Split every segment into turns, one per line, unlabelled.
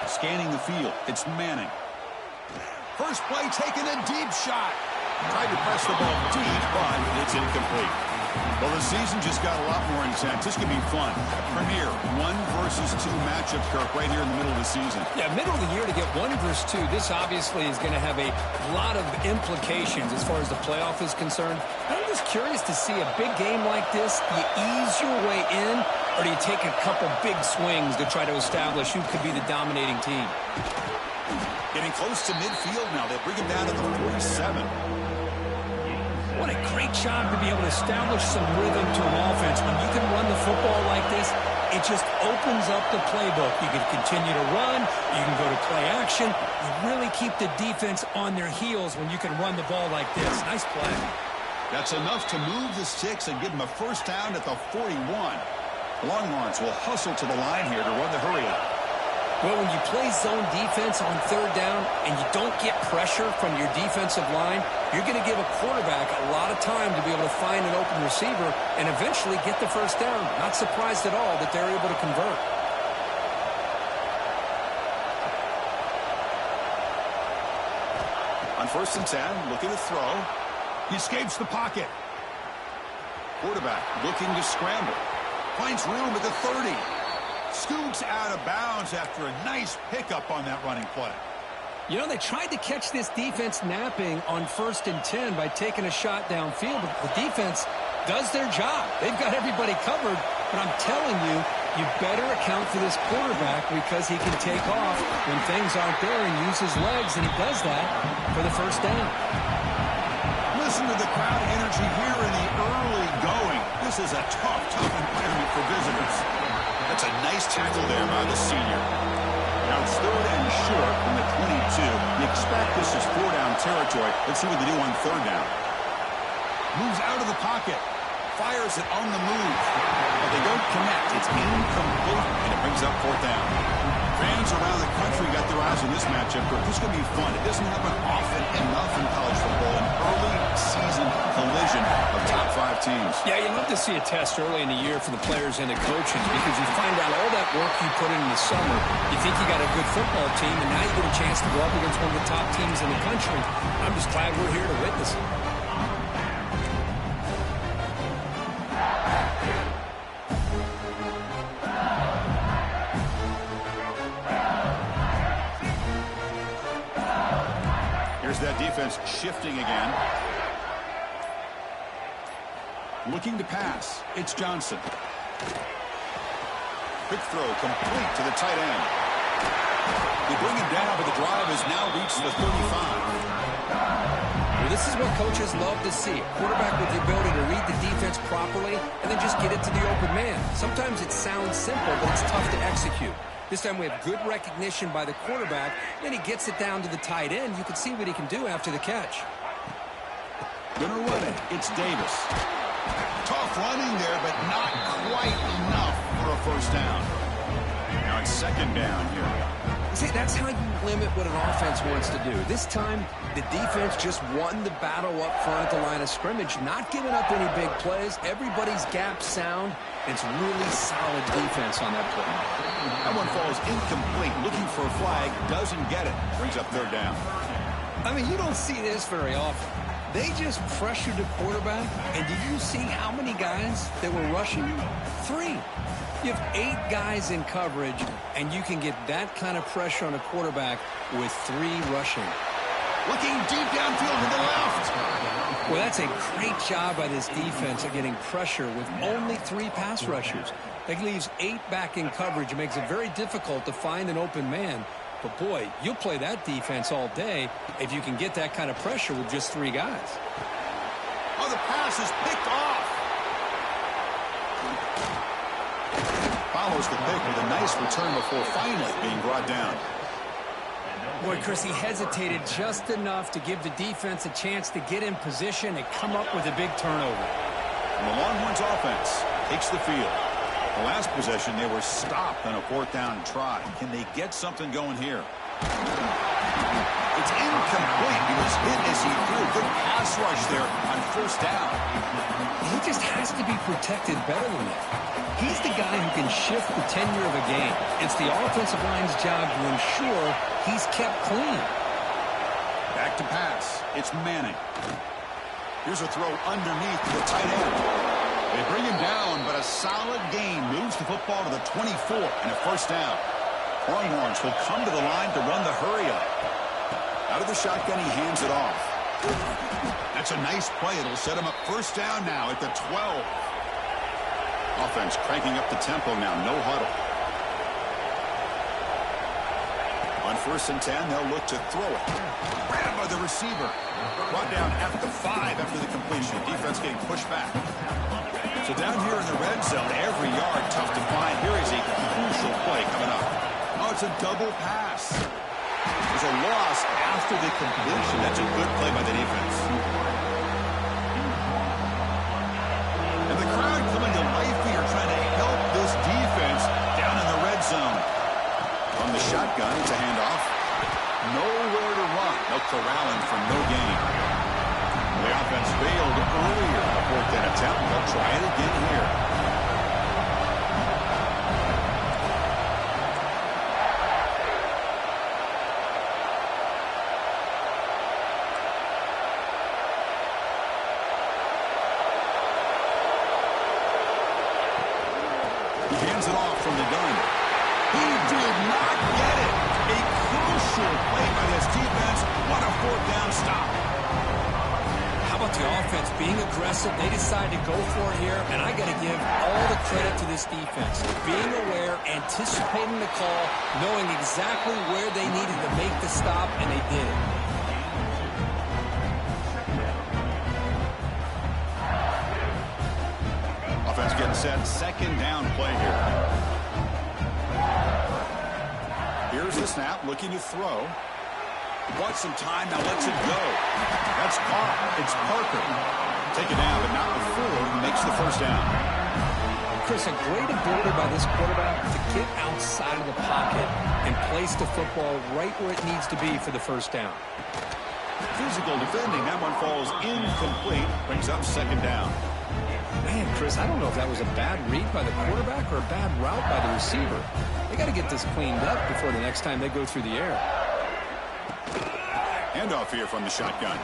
Scanning the field, it's Manning. First play, taking a deep shot. Tried to press the ball deep, but it's incomplete. Well, the season just got a lot more intense. This could be fun. Premier 1 versus 2 matchup, Kirk, right here in the middle of the season.
Yeah, middle of the year to get 1 versus 2. This obviously is going to have a lot of implications as far as the playoff is concerned. I'm just curious to see a big game like this. Do you ease your way in, or do you take a couple big swings to try to establish who could be the dominating team?
Getting close to midfield now. They bring him down to the 47.
What a great job to be able to establish some rhythm to an offense. When you can run the football like this, it just opens up the playbook. You can continue to run. You can go to play action. You really keep the defense on their heels when you can run the ball like this. Nice play.
That's enough to move the sticks and give them a first down at the 41. The Longhorns will hustle to the line here to run the hurry up.
Well, when you play zone defense on 3rd down and you don't get pressure from your defensive line, you're going to give a quarterback a lot of time to be able to find an open receiver and eventually get the first down. Not surprised at all that they're able to convert.
On 1st and 10, looking to throw. He escapes the pocket. Quarterback looking to scramble. Finds room at the 30. Scoots out of bounds after a nice pickup on that running play.
You know, they tried to catch this defense napping on 1st and 10 by taking a shot downfield, but the defense does their job. They've got everybody covered, but I'm telling you, you better account for this quarterback because he can take off when things aren't there and use his legs, and he does that for the first down.
Listen to the crowd energy here in the early going. This is a tough environment for visitors. That's a nice tackle there by the senior. Now it's 3rd and short from the 22. You expect this is 4-down territory. Let's see what they do on 3rd down. Moves out of the pocket. Fires it on the move. But they don't connect. It's incomplete, and it brings up 4th down. Fans around the country got their eyes on this matchup, but this is going to be fun. It doesn't happen often enough in college football. An early season collision of top 5 teams.
Yeah, you love to see a test early in the year for the players and the coaches because you find out all that work you put in the summer. You think you got a good football team, and now you get a chance to go up against one of the top teams in the country. I'm just glad we're here to witness it.
That defense shifting again. Looking to pass. It's Johnson. Quick throw complete to the tight end. They bring him down, but the drive has now reached the 35.
Well, this is what coaches love to see. A quarterback with the ability to read the defense properly and then just get it to the open man. Sometimes it sounds simple, but it's tough to execute. This time we have good recognition by the quarterback. Then he gets it down to the tight end. You can see what he can do after the catch.
Gonna run it. It's Davis. Tough running there, but not quite enough for a first down. Now it's 2nd down here.
See, that's how you limit what an offense wants to do. This time, the defense just won the battle up front at the line of scrimmage, not giving up any big plays. Everybody's gap sound. It's really solid defense on that play.
That one falls incomplete. Looking for a flag. Doesn't get it. Brings up 3rd down.
I mean, you don't see this very often. They just pressured the quarterback, and did you see how many guys that were rushing? 3. You have 8 guys in coverage, and you can get that kind of pressure on a quarterback with 3 rushing.
Looking deep downfield to the left.
Well, that's a great job by this defense of getting pressure with only 3 pass rushers. That leaves 8 back in coverage. It makes it very difficult to find an open man. But, boy, you'll play that defense all day if you can get that kind of pressure with just 3 guys.
Oh, the pass is picked off. Follows the pick with a nice return before finally being brought down.
Boy, Chris, he hesitated just enough to give the defense a chance to get in position and come up with a big turnover.
And the Longhorns offense takes the field. The last possession, they were stopped on a 4th down try. Can they get something going here? It's incomplete. He was hit as he threw. Good pass rush there on first down.
He just has to be protected better than that. He's the guy who can shift the tenure of a game. It's the offensive line's job to ensure he's kept clean.
Back to pass. It's Manning. Here's a throw underneath to the tight end. They bring him down, but a solid gain moves the football to the 24 and a first down. Longhorns will come to the line to run the hurry-up. Out of the shotgun, he hands it off. That's a nice play. It'll set him up first down now at the 12. Offense cranking up the tempo now. No huddle. On first and 10, they'll look to throw it. Grabbed by the receiver. Brought down at the 5 after the completion. Defense getting pushed back. So down here in the red zone, every yard tough to find. Here is a crucial play coming up. Oh, it's a double pass. There's a loss after the completion. That's a good play by the defense. And the crowd coming to life here, trying to help this defense down in the red zone. From the shotgun, it's a handoff. Nowhere to run. No corralling for no gain. The offense failed earlier on a fourth-down attempt. They'll try it again here. He hands it off from the gun. He did not get it. A crucial play by this defense. What a fourth-down stop.
How about the offense being aggressive? They decide to go for it here, and I got to give all the credit to this defense. Being aware, anticipating the call, knowing exactly where they needed to make the stop, and they did.
Offense getting set. Second down play here. Here's the snap, looking to throw. Wants some time, now lets it go. That's caught. It's Parker. Take it down, but not before he makes the first down.
Chris, a great ability by this quarterback to get outside of the pocket and place the football right where it needs to be for the first down.
Physical defending. That one falls incomplete. Brings up second down.
Man, Chris, I don't know if that was a bad read by the quarterback or a bad route by the receiver. They got to get this cleaned up before the next time they go through the air.
Handoff here from the shotgun.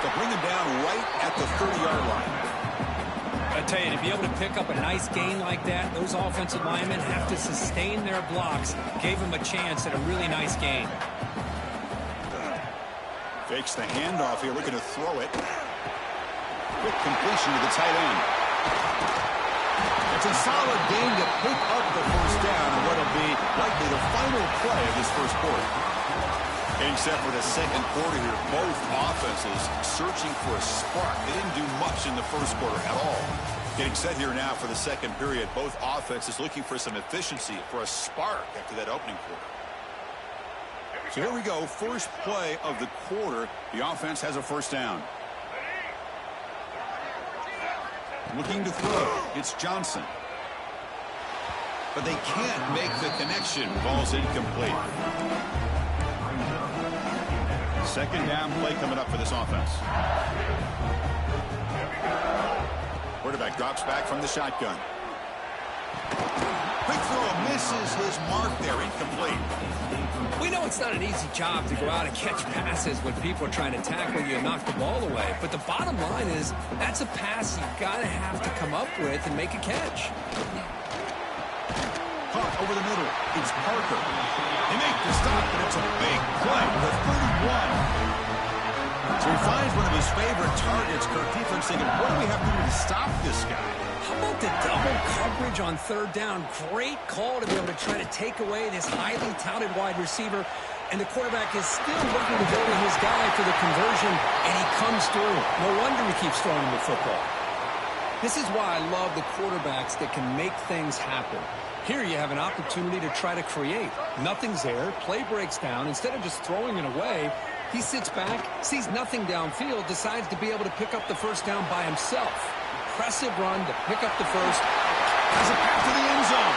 They'll bring him down right at the 30-yard line.
I tell you, to be able to pick up a nice gain like that, those offensive linemen have to sustain their blocks. Gave him a chance at a really nice gain.
Fakes the handoff here, looking to throw it. Quick completion to the tight end. It's a solid gain to pick up the first down in what will be likely the final play of this first quarter. Getting set for the second quarter here. Both offenses searching for a spark. They didn't do much in the first quarter at all. Getting set here now for the second period. Both offenses looking for some efficiency, for a spark after that opening quarter. So here we go. First play of the quarter. The offense has a first down. Looking to throw. It's Johnson. But they can't make the connection. Ball's incomplete. Second down play coming up for this offense. Quarterback drops back from the shotgun. Quick throw, misses his mark there, incomplete.
We know it's not an easy job to go out and catch passes when people are trying to tackle you and knock the ball away. But the bottom line is that's a pass you've got to have to come up with and make a catch.
Caught over the middle. It's Parker. They make the stop, and it's a big play for the 31. So he finds one of his favorite targets. Kirk defense thinking, what do we have to do to stop this guy?
How about the double coverage on third down? Great call to be able to try to take away this highly touted wide receiver. And the quarterback is still looking to go to his guy for the conversion, and he comes through. No wonder he keeps throwing him the football. This is why I love the quarterbacks that can make things happen. Here you have an opportunity to try to create. Nothing's there. Play breaks down. Instead of just throwing it away, he sits back, sees nothing downfield, decides to be able to pick up the first down by himself. Impressive run to pick up the first.
Has it back to the end zone.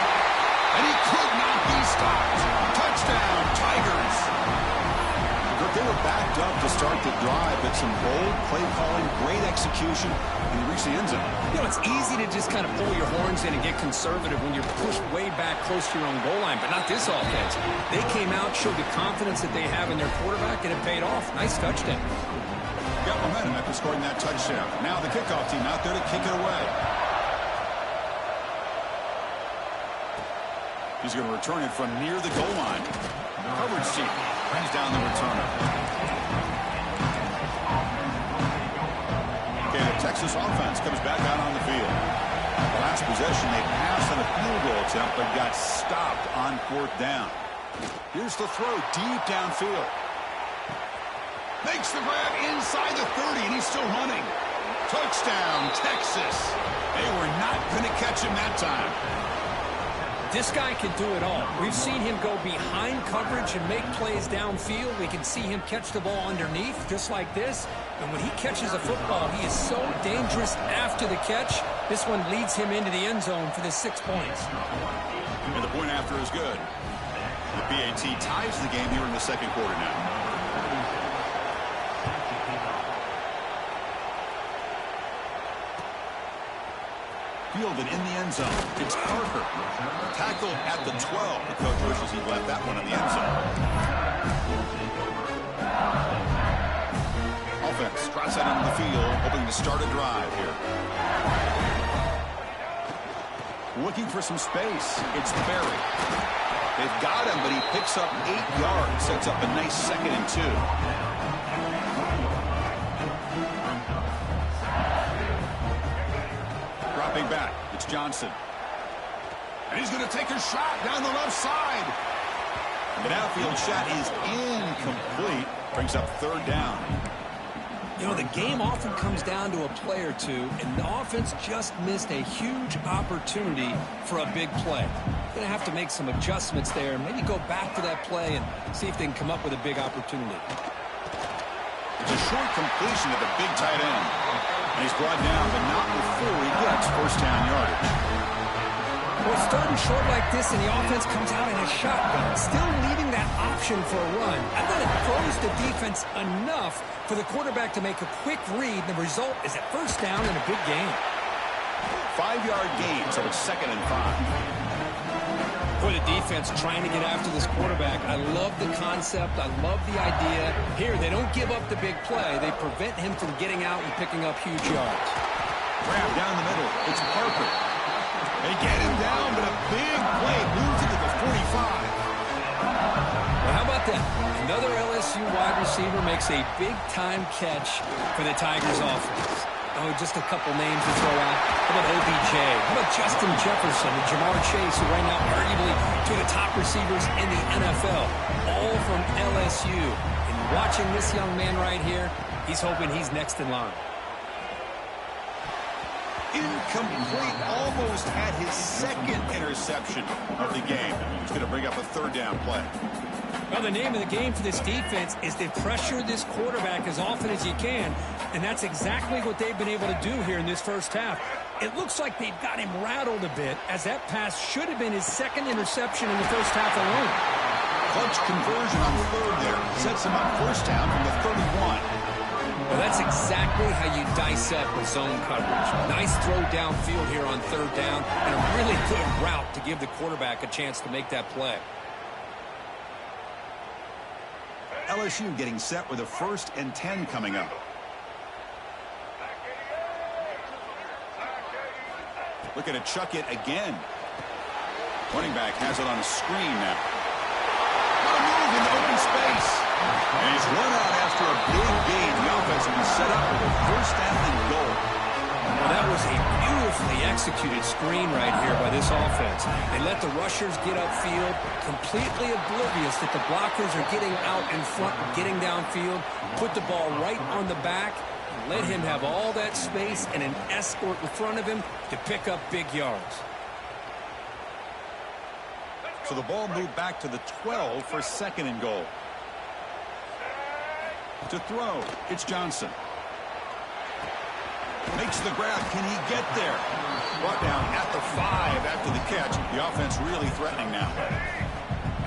And he could not be stopped. Touchdown, Tigers. They were backed up to start the drive, but some bold play calling, great execution, and he reached the end zone.
You know, it's easy to just kind of pull your horns in and get conservative when you're pushed way back close to your own goal line, but not this offense. They came out, showed the confidence that they have in their quarterback, and it paid off. Nice touchdown.
Got momentum after scoring that touchdown. Now the kickoff team out there to kick it away. He's going to return it from near the goal line. Coverage team brings down the returner. Okay, the Texas offense comes back out on the field. Last possession, they passed on a field goal attempt, but got stopped on 4th down. Here's the throw deep downfield. Makes the grab inside the 30, and he's still running. Touchdown, Texas. They were not going to catch him that time.
This guy can do it all. We've seen him go behind coverage and make plays downfield. We can see him catch the ball underneath, just like this. And when he catches a football, he is so dangerous after the catch. This one leads him into the end zone for the 6 points.
And the point after is good. The PAT ties the game here in the second quarter now. Fielded in the end zone. It's Parker. Tackled at the 12. The coach wishes he left that one in the end zone. Offense drops that into the field, hoping to start a drive here. Looking for some space. It's Berry. They've got him, but he picks up 8 yards. Sets up a nice 2nd and 2. Dropping back, it's Johnson. And he's going to take a shot down the left side. The downfield shot is incomplete. Brings up 3rd down.
You know, the game often comes down to a play or two, and the offense just missed a huge opportunity for a big play. Going to have to make some adjustments there, maybe go back to that play and see if they can come up with a big opportunity.
It's a short completion to the big tight end. And he's brought down, but not before he gets 1st down yardage.
Well, starting short like this, and the offense comes out in a shotgun, still leaving that option for a run. I thought it throws the defense enough for the quarterback to make a quick read. The result is a 1st down in a big game.
5-yard gain, so it's 2nd and 5.
For the defense trying to get after this quarterback, I love the concept. I love the idea. Here, they don't give up the big play. They prevent him from getting out and picking up huge yards.
Grab down the middle. It's Parker. They get him down, but a big play moves into the 45.
Well, how about that? Another LSU wide receiver makes a big-time catch for the Tigers offense. Oh, just a couple names to throw out. How about OBJ? How about Justin Jefferson and Jamar Chase, who right now arguably two of the top receivers in the NFL, all from LSU. And watching this young man right here, he's hoping he's next in line.
Incomplete, almost had his 2nd interception of the game. He's going to bring up a 3rd down play.
Well, the name of the game for this defense is to pressure this quarterback as often as you can, and that's exactly what they've been able to do here in this 1st half. It looks like they've got him rattled a bit, as that pass should have been his 2nd interception in the 1st half alone.
Clutch conversion on 3rd there. Sets him up 1st down from the 31.
Well, that's exactly how you dissect with zone coverage. Nice throw downfield here on 3rd down, and a really good route to give the quarterback a chance to make that play.
LSU getting set with a 1st and 10 coming up. Looking to chuck it again. Running back has it on a screen now. What a move in the open space. And he's run out after a big gain. The offense will be set up with a 1st down and goal.
Well, that was a beautifully executed screen right here by this offense. They let the rushers get upfield, completely oblivious that the blockers are getting out in front, getting downfield, put the ball right on the back, and let him have all that space and an escort in front of him to pick up big yards.
So the ball moved back to the 12 for 2nd and goal. To throw, it's Johnson. Makes the grab. Can he get there? Brought down at the 5 after the catch. The offense really threatening now.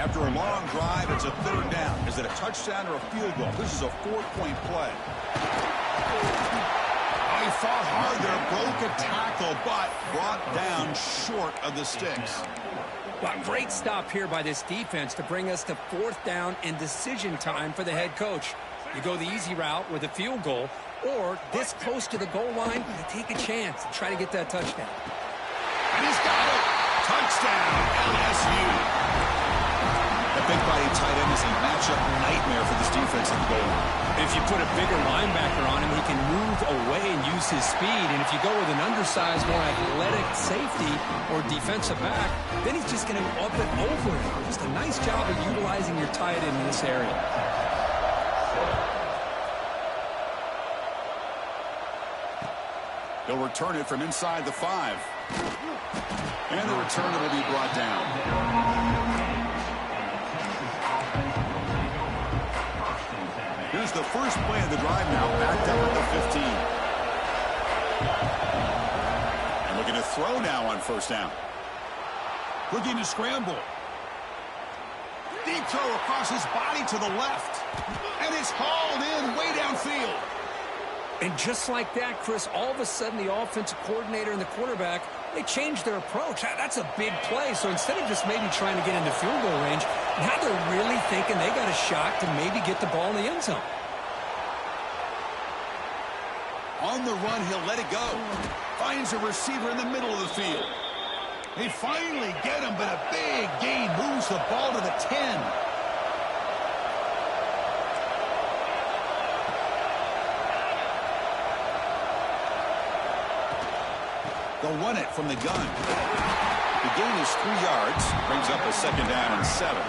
After a long drive, it's a third down. Is it a touchdown or a field goal? This is a 4-point play. He fought hard there, broke a tackle, but brought down short of the sticks.
Well, great stop here by this defense to bring us to fourth down and decision time for the head coach. You go the easy route with a field goal, or this close to the goal line, you take a chance and try to get that touchdown.
And he's got it. Touchdown, LSU. The big body tight end is a matchup nightmare for this defense at the goal line.
If you put a bigger linebacker on him, he can move away and use his speed. And if you go with an undersized, more athletic safety or defensive back, then he's just going to up and over it. Just a nice job of utilizing your tight end in this area.
They'll return it from inside the 5. And the return will be brought down. Here's the first play of the drive now, backed up at the 15. And looking to throw now on first down. Looking to scramble. Deep throw across his body to the left. And it's hauled in way downfield.
And just like that, Chris, all of a sudden the offensive coordinator and the quarterback, they changed their approach. That's a big play. So instead of just maybe trying to get into field goal range, now they're really thinking they got a shot to maybe get the ball in the end zone.
On the run, he'll let it go. Finds a receiver in the middle of the field. They finally get him, but a big gain moves the ball to the 10. They'll run it from the gun. The gain is 3 yards. Brings up a second down and 7.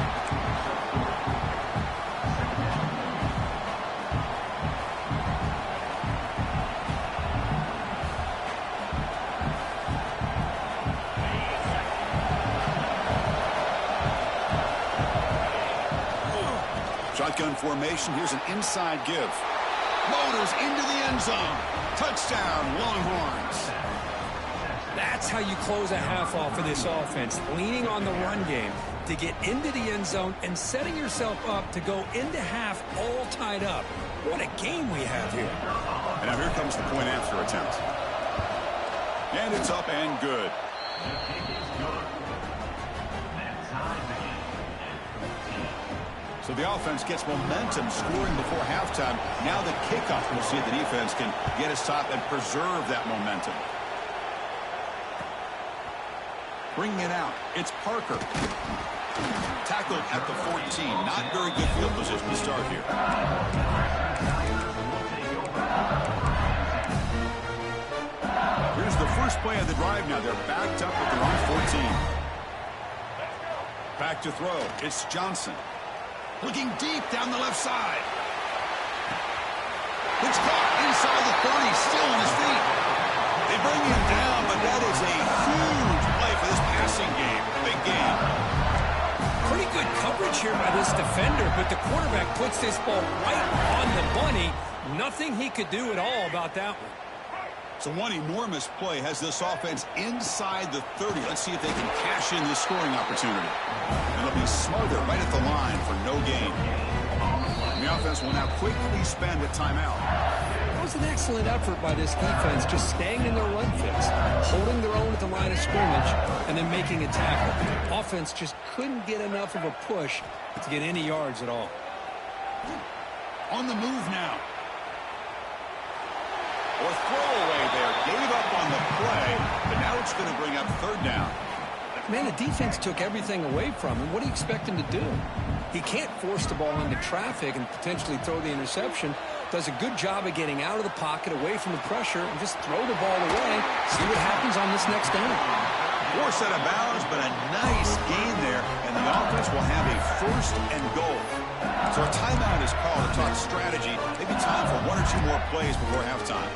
Shotgun formation. Here's an inside give. Motors into the end zone. Touchdown, Longhorns.
That's how you close a half off of this offense, leaning on the run game to get into the end zone and setting yourself up to go into half all tied up. What a game we have here.
And now here comes the point after attempt. And it's up and good. So the offense gets momentum scoring before halftime. Now the kickoff. We'll see if the defense can get a stop and preserve that momentum. Bringing it out, it's Parker. Tackled at the 14. Not very good field position to start here. Here's the first play of the drive now. They're backed up at their own 14. Back to throw. It's Johnson. Looking deep down the left side. It's caught inside the 30. Still on his feet. They bring him down, but that is a huge play for this passing game. Big game.
Pretty good coverage here by this defender, but the quarterback puts this ball right on the money. Nothing he could do at all about that one.
So one enormous play has this offense inside the 30. Let's see if they can cash in this scoring opportunity. And they'll be smothered right at the line for no gain. And the offense will now quickly spend a timeout.
It was an excellent effort by this defense, just staying in their run fits, holding their own at the line of scrimmage, and then making a tackle. Offense just couldn't get enough of a push to get any yards at all.
On the move now. Or throwaway there. Gave up on the play, but now it's going to bring up third down.
Man, the defense took everything away from him. What do you expect him to do? He can't force the ball into traffic and potentially throw the interception. Does a good job of getting out of the pocket, away from the pressure, and just throw the ball away. See what happens on this next down.
Poor set of balance, but a nice gain there, and the offense will have a first and goal. So a timeout is called to talk strategy. Maybe time for 1 or 2 more plays before halftime.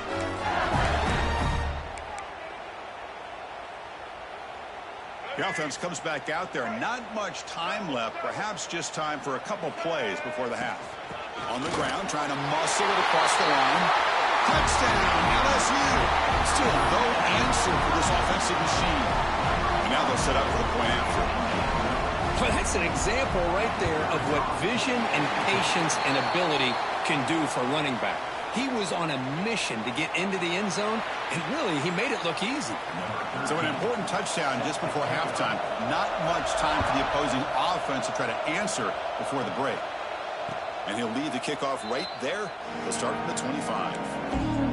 The offense comes back out there. Not much time left. Perhaps just time for a couple plays before the half. On the ground, trying to muscle it across the line. Touchdown, LSU. Still no answer for this offensive machine. And now they'll set up for the point after.
But that's That's an example right there of what vision and patience and ability can do for running back. He was on a mission to get into the end zone, and really, he made it look easy.
So an important touchdown just before halftime. Not much time for the opposing offense to try to answer before the break. And he'll lead the kickoff right there. He'll start from the 25.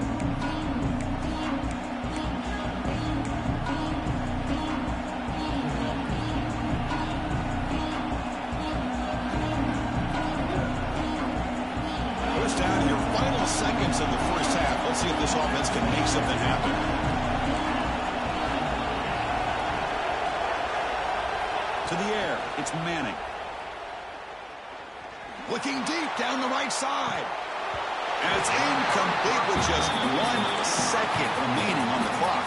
Down your final seconds of the first half. Let's see if this offense can make something happen. To the air, it's Manning. Looking deep down the right side. And it's incomplete with just 1 second remaining on the clock.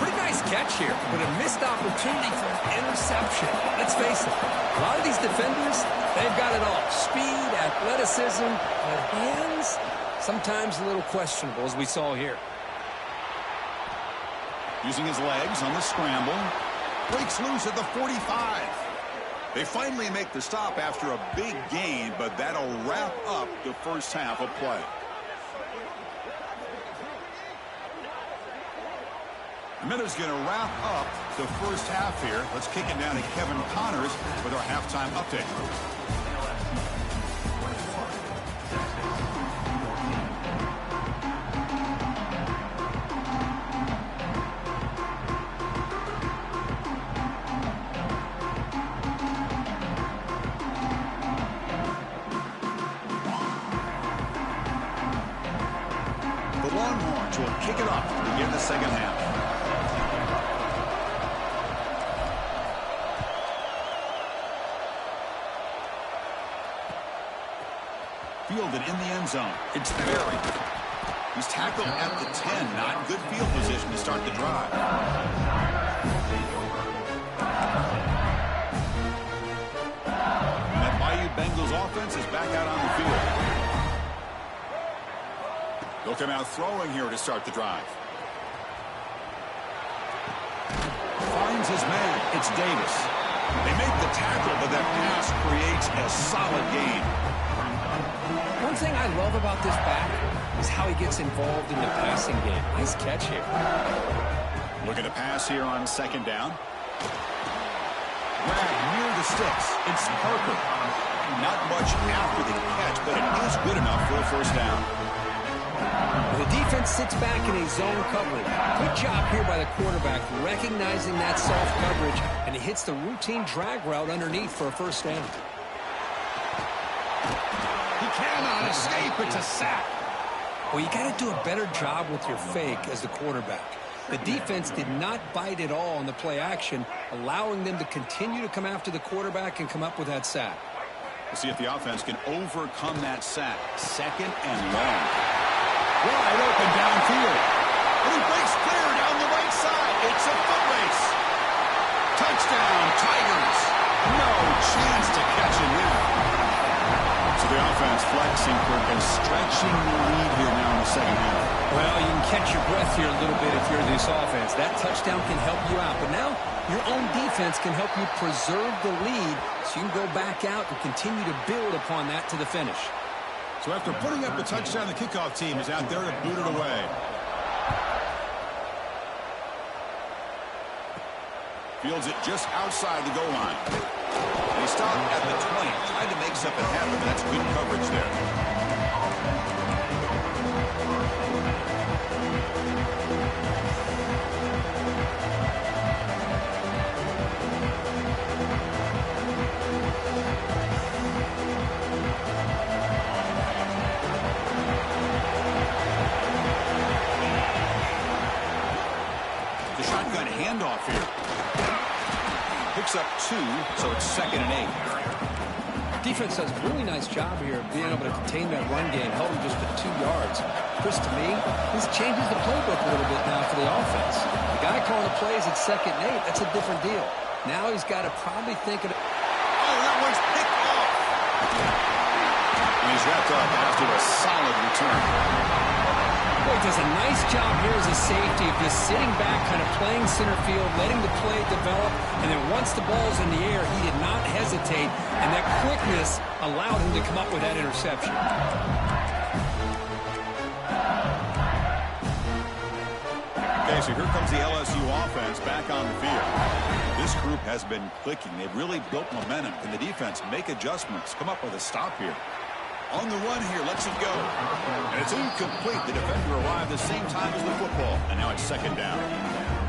Pretty nice catch here, but a missed opportunity for an interception. Let's face it, a lot of these defenders, they've got it all. Speed, athleticism, but hands, sometimes a little questionable, as we saw here.
Using his legs on the scramble. Breaks loose at the 45. They finally make the stop after a big gain, but that'll wrap up the first half of play. The Minnows going to wrap up the first half here. Let's kick it down to Kevin Connors with our halftime update. The Longhorns will kick it off to begin the second half. Fielded in the end zone. It's Berry. He's tackled at the 10. Not good field position to start the drive. And that Bayou Bengals offense is back out on the field. They'll come out throwing here to start the drive. Finds his man. It's Davis. They make the tackle, but that pass creates a solid gain.
One thing I love about this back is how he gets involved in the passing game. Nice catch here.
Looking to pass here on second down. Grab near the sticks. It's Parker. Not much after the catch, but it is good enough for a first down.
The defense sits back in a zone coverage. Good job here by the quarterback, recognizing that soft coverage, and he hits the routine drag route underneath for a first down.
He cannot escape. It's a sack.
Well, you got to do a better job with your fake as the quarterback. The defense did not bite at all on the play action, allowing them to continue to come after the quarterback and come up with that sack.
We'll see if the offense can overcome that sack. Second and long. Wide open downfield. And he breaks clear down the right side. It's a foot race. Touchdown, Tigers. No chance to catch him now. So the offense flexing quick and stretching the lead here now in the second half.
Well, you can catch your breath here a little bit if you're this offense. That touchdown can help you out. But now your own defense can help you preserve the lead so you can go back out and continue to build upon that to the finish.
So after putting up the touchdown, the kickoff team is out there to boot it away. Fields it just outside the goal line. And he stopped at the 20, trying to make something happen, but that's good coverage there. Handoff here. Picks up 2, so it's 2nd and 8.
Defense does a really nice job here of being able to contain that run game, held him just to 2 yards. Chris, to me, this changes the playbook a little bit now for the offense. The guy calling the plays at 2nd and 8, that's a different deal. Now he's got to probably think of it.
Oh, that one's picked off. And he's wrapped up after a solid return.
Boy, does a nice job here as a safety of just sitting back, kind of playing center field, letting the play develop, and then once the ball's in the air, he did not hesitate, and that quickness allowed him to come up with that interception.
Okay, so here comes the LSU offense back on the field. This group has been clicking. They've really built momentum. Can the defense make adjustments, come up with a stop here? On the run here, lets it go. And it's incomplete. The defender arrived the same time as the football. And now it's second down.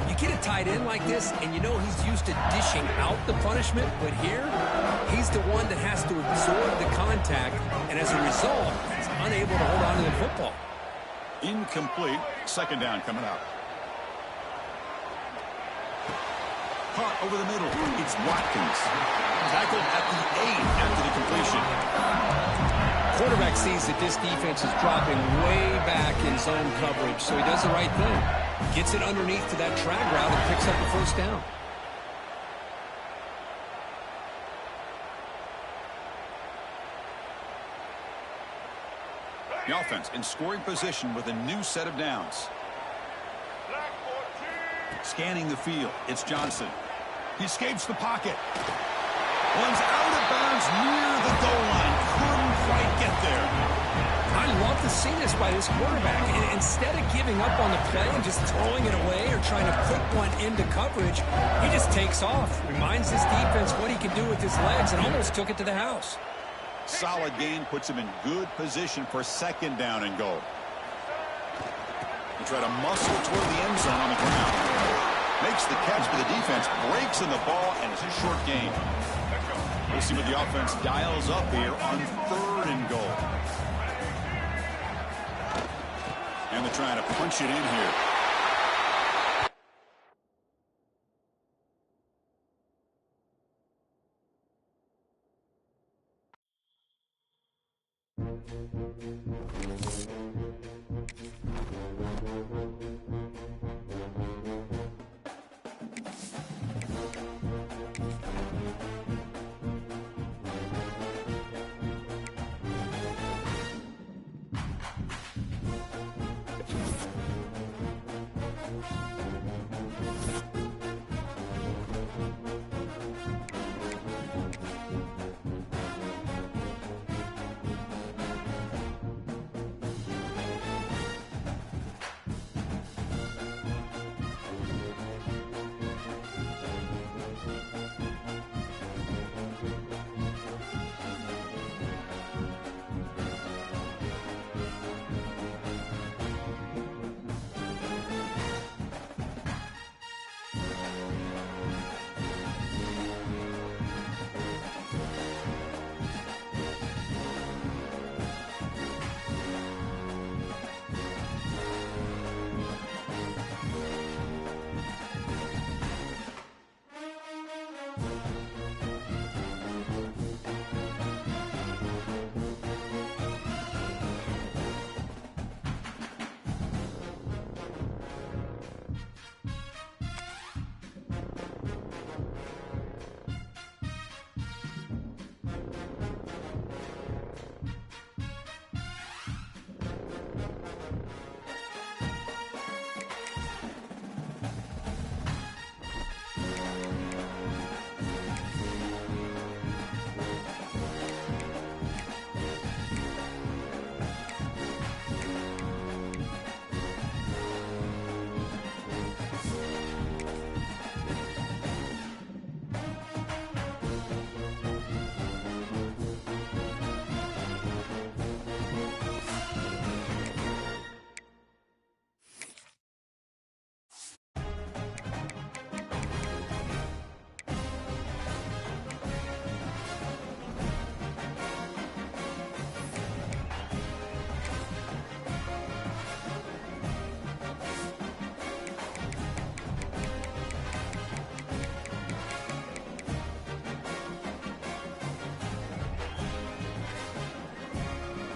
You get a tight end like this, and you know he's used to dishing out the punishment, but here, he's the one that has to absorb the contact, and as a result, he's unable to hold on to the football.
Incomplete. Second down coming up. Caught over the middle. It's Watkins. Tackled at the 8 after the completion.
Quarterback sees that this defense is dropping way back in zone coverage, so he does the right thing. Gets it underneath to that drag route and picks up the first down.
The offense in scoring position with a new set of downs. Scanning the field, it's Johnson. He escapes the pocket. Runs out of bounds near the goal line. Couldn't quite get there.
I love to see this by this quarterback. And instead of giving up on the play and just throwing it away or trying to put one into coverage, he just takes off. Reminds his defense what he can do with his legs and almost took it to the house.
Solid gain puts him in good position for second down and goal. He tried to muscle toward the end zone on the ground. Makes the catch, but the defense breaks in the ball, and it's a short gain. We'll see what the offense dials up here on third and goal. And they're trying to punch it in here.